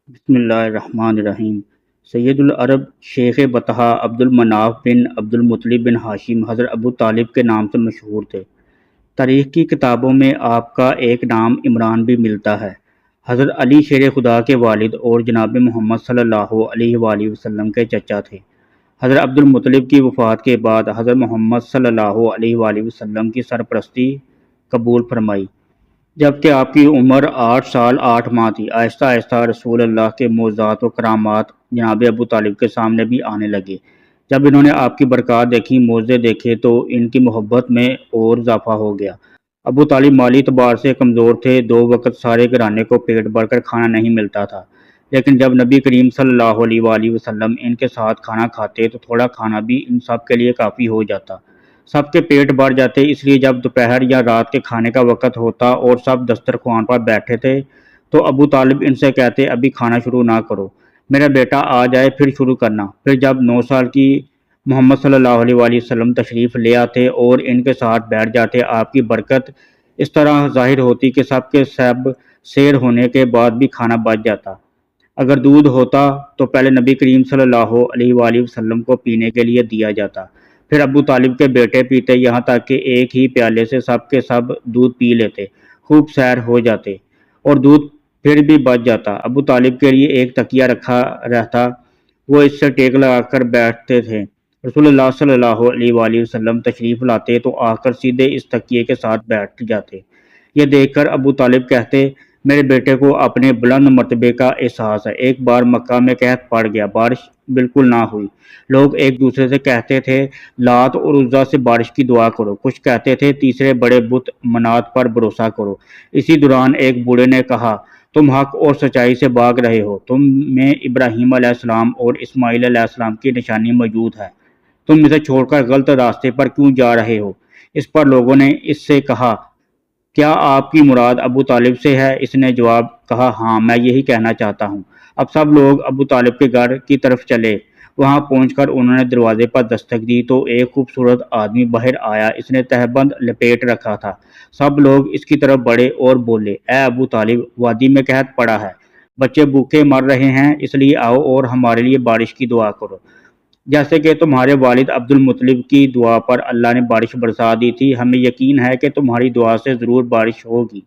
بسم اللہ الرحمن الرحیم۔ سید العرب شیخ بطحہ عبد المناف بن عبد المطلب بن ہاشم حضرت ابو طالب کے نام سے مشہور تھے۔ تاریخ کی کتابوں میں آپ کا ایک نام عمران بھی ملتا ہے۔ حضرت علی شیر خدا کے والد اور جناب محمد صلی اللہ علیہ وآلہ وسلم کے چچا تھے۔ حضرت عبد المطلب کی وفات کے بعد حضرت محمد صلی اللہ علیہ وآلہ وسلم کی سرپرستی قبول فرمائی۔ جبکہ آپ کی عمر 8 سال 8 ماہ تھی، آہستہ آہستہ رسول اللہ کے معجزات و کرامات جناب ابو طالب کے سامنے بھی آنے لگے۔ جب انہوں نے آپ کی برکات دیکھی، معجزے دیکھے، تو ان کی محبت میں اور اضافہ ہو گیا۔ ابو طالب مالی اعتبار سے کمزور تھے، 2 وقت سارے گھرانے کو پیٹ بھر کر کھانا نہیں ملتا تھا، لیکن جب نبی کریم صلی اللہ علیہ وآلہ وسلم ان کے ساتھ کھانا کھاتے تو تھوڑا کھانا بھی ان سب کے لیے کافی ہو جاتا۔ سب کے پیٹ بھر جاتے، اس لیے جب دوپہر یا رات کے کھانے کا وقت ہوتا اور سب دسترخوان پر بیٹھے تھے تو ابو طالب ان سے کہتے، ابھی کھانا شروع نہ کرو، میرا بیٹا آ جائے پھر شروع کرنا۔ پھر جب 9 سال کی محمد صلی اللہ علیہ وآلہ وسلم تشریف لے آتے اور ان کے ساتھ بیٹھ جاتے، آپ کی برکت اس طرح ظاہر ہوتی کہ سب کے سب سیر ہونے کے بعد بھی کھانا بچ جاتا۔ اگر دودھ ہوتا تو پہلے نبی کریم صلی اللہ علیہ وآلہ وسلم کو پینے کے لیے دیا جاتا، پھر ابو طالب کے بیٹے پیتے، یہاں تک کہ ایک ہی پیالے سے سب کے سب دودھ پی لیتے، خوب سیر ہو جاتے اور دودھ پھر بھی بچ جاتا۔ ابو طالب کے لیے ایک تکیہ رکھا رہتا، وہ اس سے ٹیک لگا کر بیٹھتے تھے۔ رسول اللہ صلی اللہ علیہ وآلہ وسلم تشریف لاتے تو آ کر سیدھے اس تکیے کے ساتھ بیٹھ جاتے۔ یہ دیکھ کر ابو طالب کہتے، میرے بیٹے کو اپنے بلند مرتبے کا احساس ہے۔ ایک بار مکہ میں قحط پڑ گیا، بارش بالکل نہ ہوئی۔ لوگ ایک دوسرے سے کہتے تھے لات اور عزا سے بارش کی دعا کرو، کچھ کہتے تھے تیسرے بڑے بت منات پر بھروسہ کرو۔ اسی دوران ایک بوڑھے نے کہا، تم حق اور سچائی سے بھاگ رہے ہو، تم میں ابراہیم علیہ السلام اور اسماعیل علیہ السلام کی نشانی موجود ہے، تم اسے چھوڑ کر غلط راستے پر کیوں جا رہے ہو؟ اس پر لوگوں نے اس سے کہا، کیا آپ کی مراد ابو طالب سے ہے؟ اس نے جواب کہا، ہاں میں یہی کہنا چاہتا ہوں۔ اب سب لوگ ابو طالب کے گھر کی طرف چلے۔ وہاں پہنچ کر انہوں نے دروازے پر دستک دی تو ایک خوبصورت آدمی باہر آیا، اس نے تہبند لپیٹ رکھا تھا۔ سب لوگ اس کی طرف بڑھے اور بولے، اے ابو طالب، وادی میں قحط پڑا ہے، بچے بھوکے مر رہے ہیں، اس لیے آؤ اور ہمارے لیے بارش کی دعا کرو، جیسے کہ تمہارے والد عبد المطلب کی دعا پر اللہ نے بارش برسا دی تھی، ہمیں یقین ہے کہ تمہاری دعا سے ضرور بارش ہوگی۔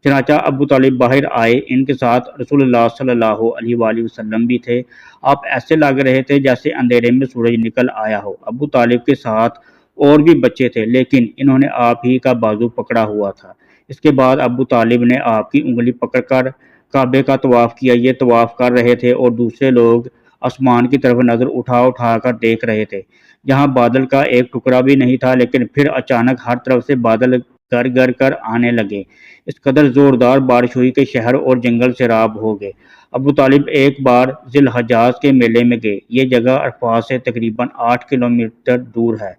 چنانچہ ابو طالب باہر آئے، ان کے ساتھ رسول اللہ صلی اللہ علیہ وآلہ وسلم بھی تھے۔ آپ ایسے لگ رہے تھے جیسے اندھیرے میں سورج نکل آیا ہو۔ ابو طالب کے ساتھ اور بھی بچے تھے، لیکن انہوں نے آپ ہی کا بازو پکڑا ہوا تھا۔ اس کے بعد ابو طالب نے آپ کی انگلی پکڑ کر کعبے کا طواف کیا۔ یہ طواف کر رہے تھے اور دوسرے لوگ آسمان کی طرف نظر اٹھا اٹھا کر دیکھ رہے تھے، جہاں بادل کا ایک ٹکڑا بھی نہیں تھا، لیکن پھر اچانک ہر طرف سے بادل گر گر کر آنے لگے۔ اس قدر زوردار بارش ہوئی کہ شہر اور جنگل سیراب ہو گئے۔ ابو طالب ایک بار ذی الحجاز کے میلے میں گئے۔ یہ جگہ عرفات سے تقریباً 8 کلومیٹر دور ہے۔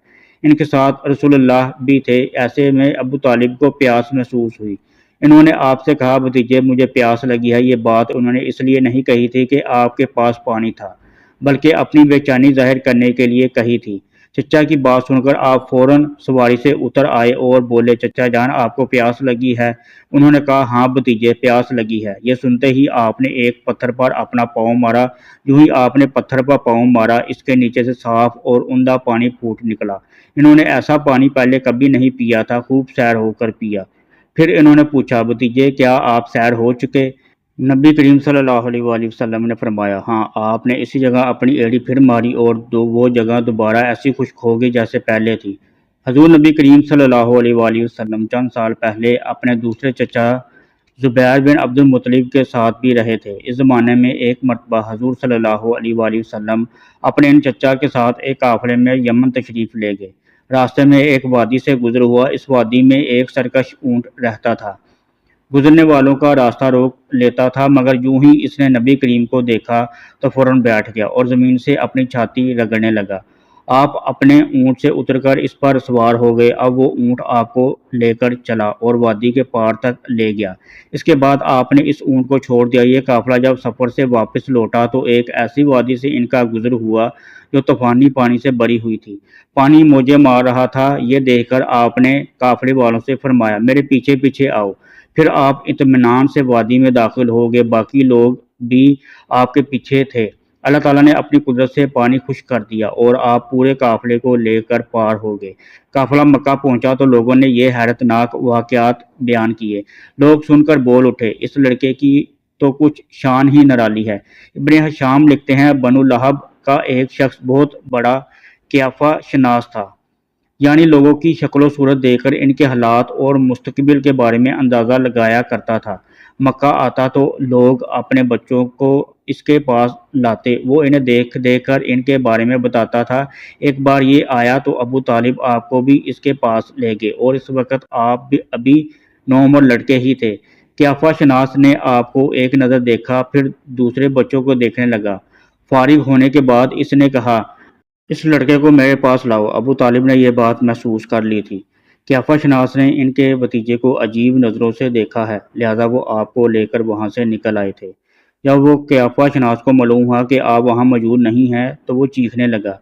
ان کے ساتھ رسول اللہ بھی تھے۔ ایسے میں ابو طالب کو پیاس محسوس ہوئی۔ انہوں نے آپ سے کہا، بھتیجے مجھے پیاس لگی ہے۔ یہ بات انہوں نے اس لیے نہیں کہی تھی کہ آپ کے پاس پانی تھا، بلکہ اپنی بے چینی ظاہر کرنے کے لیے کہی تھی۔ چچا کی بات سن کر آپ فوراً سواری سے اتر آئے اور بولے، چچا جان آپ کو پیاس لگی ہے؟ انہوں نے کہا، ہاں بھتیجے پیاس لگی ہے۔ یہ سنتے ہی آپ نے ایک پتھر پر اپنا پاؤں مارا۔ یوں ہی آپ نے پتھر پر پاؤں مارا، اس کے نیچے سے صاف اور عمدہ پانی پھوٹ نکلا۔ انہوں نے ایسا پانی پہلے کبھی نہیں پیا تھا، خوب سیر ہو کر پیا۔ پھر انہوں نے پوچھا، بھتیجے کیا آپ سیر ہو چکے؟ نبی کریم صلی اللہ علیہ وآلہ وسلم نے فرمایا، ہاں۔ آپ نے اسی جگہ اپنی ایڑی پھر ماری اور وہ جگہ دوبارہ ایسی خشک ہو گئی جیسے پہلے تھی۔ حضور نبی کریم صلی اللہ علیہ وآلہ وسلم چند سال پہلے اپنے دوسرے چچا زبیر بن عبد المطلب کے ساتھ بھی رہے تھے۔ اس زمانے میں ایک مرتبہ حضور صلی اللہ علیہ وآلہ وسلم اپنے ان چچا کے ساتھ ایک قافلے میں یمن تشریف لے گئے۔ راستے میں ایک وادی سے گزر ہوا۔ اس وادی میں ایک سرکش اونٹ رہتا تھا، گزرنے والوں کا راستہ روک لیتا تھا، مگر یوں ہی اس نے نبی کریم کو دیکھا تو فوراً بیٹھ گیا اور زمین سے اپنی چھاتی رگڑنے لگا۔ آپ اپنے اونٹ سے اتر کر اس پر سوار ہو گئے۔ اب وہ اونٹ آپ کو لے کر چلا اور وادی کے پار تک لے گیا۔ اس کے بعد آپ نے اس اونٹ کو چھوڑ دیا۔ یہ قافلہ جب سفر سے واپس لوٹا تو ایک ایسی وادی سے ان کا گزر ہوا جو طوفانی پانی سے بھری ہوئی تھی، پانی موجیں مار رہا تھا۔ یہ دیکھ کر آپ نے قافلے والوں سے فرمایا، میرے پیچھے پیچھے آؤ۔ پھر آپ اطمینان سے وادی میں داخل ہو گئے۔ باقی لوگ بھی آپ کے پیچھے تھے۔ اللہ تعالیٰ نے اپنی قدرت سے پانی خشک کر دیا اور آپ پورے قافلے کو لے کر پار ہو گئے۔ قافلہ مکہ پہنچا تو لوگوں نے یہ حیرت ناک واقعات بیان کیے۔ لوگ سن کر بول اٹھے، اس لڑکے کی تو کچھ شان ہی نرالی ہے۔ ابن حشام لکھتے ہیں، بنو لہب کا ایک شخص بہت بڑا قیافہ شناس تھا، یعنی لوگوں کی شکل و صورت دیکھ کر ان کے حالات اور مستقبل کے بارے میں اندازہ لگایا کرتا تھا۔ مکہ آتا تو لوگ اپنے بچوں کو اس کے پاس لاتے، وہ انہیں دیکھ دیکھ کر ان کے بارے میں بتاتا تھا۔ ایک بار یہ آیا تو ابو طالب آپ کو بھی اس کے پاس لے گئے، اور اس وقت آپ بھی ابھی نوعمر لڑکے ہی تھے۔ قیافہ شناس نے آپ کو ایک نظر دیکھا، پھر دوسرے بچوں کو دیکھنے لگا۔ فارغ ہونے کے بعد اس نے کہا، اس لڑکے کو میرے پاس لاؤ۔ ابو طالب نے یہ بات محسوس کر لی تھی۔ قیافہ شناس نے ان کے بھتیجے کو عجیب نظروں سے دیکھا ہے، لہذا وہ آپ کو لے کر وہاں سے نکل آئے تھے۔ جب وہ قیافہ شناس کو معلوم ہوا کہ آپ وہاں موجود نہیں ہیں تو وہ چیخنے لگا،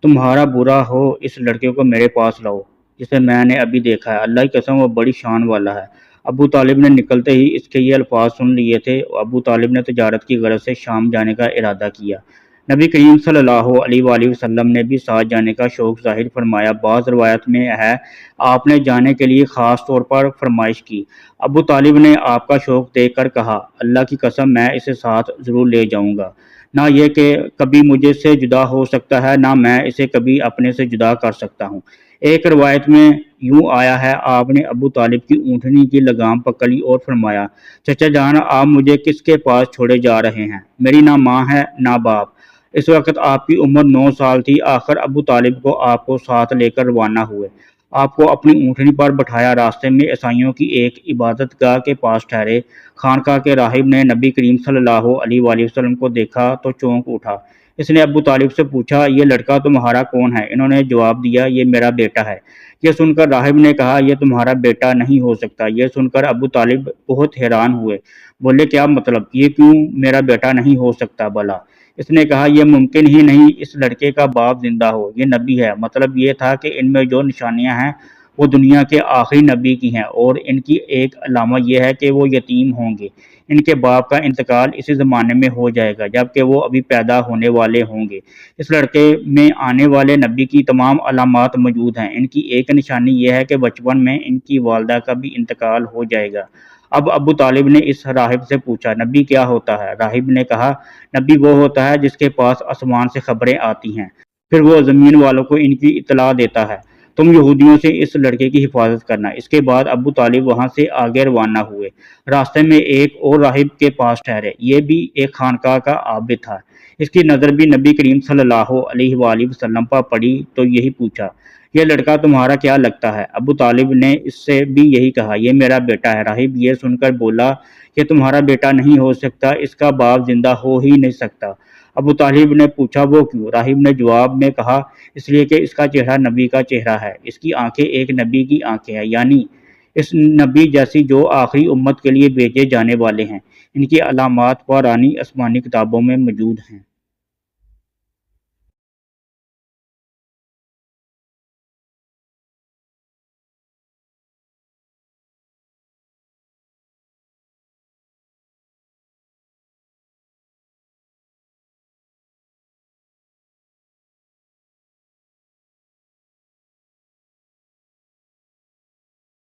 تمہارا برا ہو، اس لڑکے کو میرے پاس لاؤ جسے میں نے ابھی دیکھا ہے، اللہ کی قسم وہ بڑی شان والا ہے۔ ابو طالب نے نکلتے ہی اس کے یہ الفاظ سن لیے تھے۔ ابو طالب نے تجارت کی غرض سے شام جانے کا ارادہ کیا۔ نبی کریم صلی اللہ علیہ وآلہ وسلم نے بھی ساتھ جانے کا شوق ظاہر فرمایا۔ بعض روایت میں ہے آپ نے جانے کے لیے خاص طور پر فرمائش کی۔ ابو طالب نے آپ کا شوق دیکھ کر کہا، اللہ کی قسم میں اسے ساتھ ضرور لے جاؤں گا، نہ یہ کہ کبھی مجھے سے جدا ہو سکتا ہے، نہ میں اسے کبھی اپنے سے جدا کر سکتا ہوں۔ ایک روایت میں یوں آیا ہے، آپ نے ابو طالب کی اونٹنی کی لگام پکڑ لی اور فرمایا، چچا جان آپ مجھے کس کے پاس چھوڑے جا رہے ہیں؟ میری نہ ماں ہے نہ باپ۔ اس وقت آپ کی عمر 9 سال تھی۔ آخر ابو طالب کو آپ کو ساتھ لے کر روانہ ہوئے، آپ کو اپنی اونٹنی پر بٹھایا، راستے میں عیسائیوں کی ایک عبادت گاہ کے پاس ٹھہرے۔ خانقاہ کے راہب نے نبی کریم صلی اللہ علیہ وآلہ وسلم کو دیکھا تو چونک اٹھا۔ اس نے ابو طالب سے پوچھا، یہ لڑکا تمہارا کون ہے؟ انہوں نے جواب دیا، یہ میرا بیٹا ہے۔ یہ سن کر راہب نے کہا، یہ تمہارا بیٹا نہیں ہو سکتا۔ یہ سن کر ابو طالب بہت حیران ہوئے، بولے کیا مطلب، یہ کیوں میرا بیٹا نہیں ہو سکتا بھلا؟ اس نے کہا، یہ ممکن ہی نہیں اس لڑکے کا باپ زندہ ہو، یہ نبی ہے۔ مطلب یہ تھا کہ ان میں جو نشانیاں ہیں وہ دنیا کے آخری نبی کی ہیں، اور ان کی ایک علامہ یہ ہے کہ وہ یتیم ہوں گے، ان کے باپ کا انتقال اسی زمانے میں ہو جائے گا جبکہ وہ ابھی پیدا ہونے والے ہوں گے۔ اس لڑکے میں آنے والے نبی کی تمام علامات موجود ہیں۔ ان کی ایک نشانی یہ ہے کہ بچپن میں ان کی والدہ کا بھی انتقال ہو جائے گا۔ اب ابو طالب نے اس راہب سے پوچھا، نبی کیا ہوتا ہے؟ راہب نے کہا، نبی وہ ہوتا ہے جس کے پاس آسمان سے خبریں آتی ہیں، پھر وہ زمین والوں کو ان کی اطلاع دیتا ہے۔ تم یہودیوں سے اس لڑکے کی حفاظت کرنا۔ اس کے بعد ابو طالب وہاں سے آگے روانہ ہوئے۔ راستے میں ایک اور راہب کے پاس ٹھہرے، یہ بھی ایک خانقاہ کا عابد تھا۔ اس کی نظر بھی نبی کریم صلی اللہ علیہ وآلہ وسلم پر پڑی تو یہی پوچھا، یہ لڑکا تمہارا کیا لگتا ہے؟ ابو طالب نے اس سے بھی یہی کہا، یہ میرا بیٹا ہے۔ راہب یہ سن کر بولا، یہ تمہارا بیٹا نہیں ہو سکتا، اس کا باپ زندہ ہو ہی نہیں سکتا۔ ابو طالب نے پوچھا، وہ کیوں؟ راہب نے جواب میں کہا، اس لیے کہ اس کا چہرہ نبی کا چہرہ ہے، اس کی آنکھیں ایک نبی کی آنکھیں ہیں، یعنی اس نبی جیسی جو آخری امت کے لیے بھیجے جانے والے ہیں۔ ان کی علامات پرانی آسمانی کتابوں میں موجود ہیں۔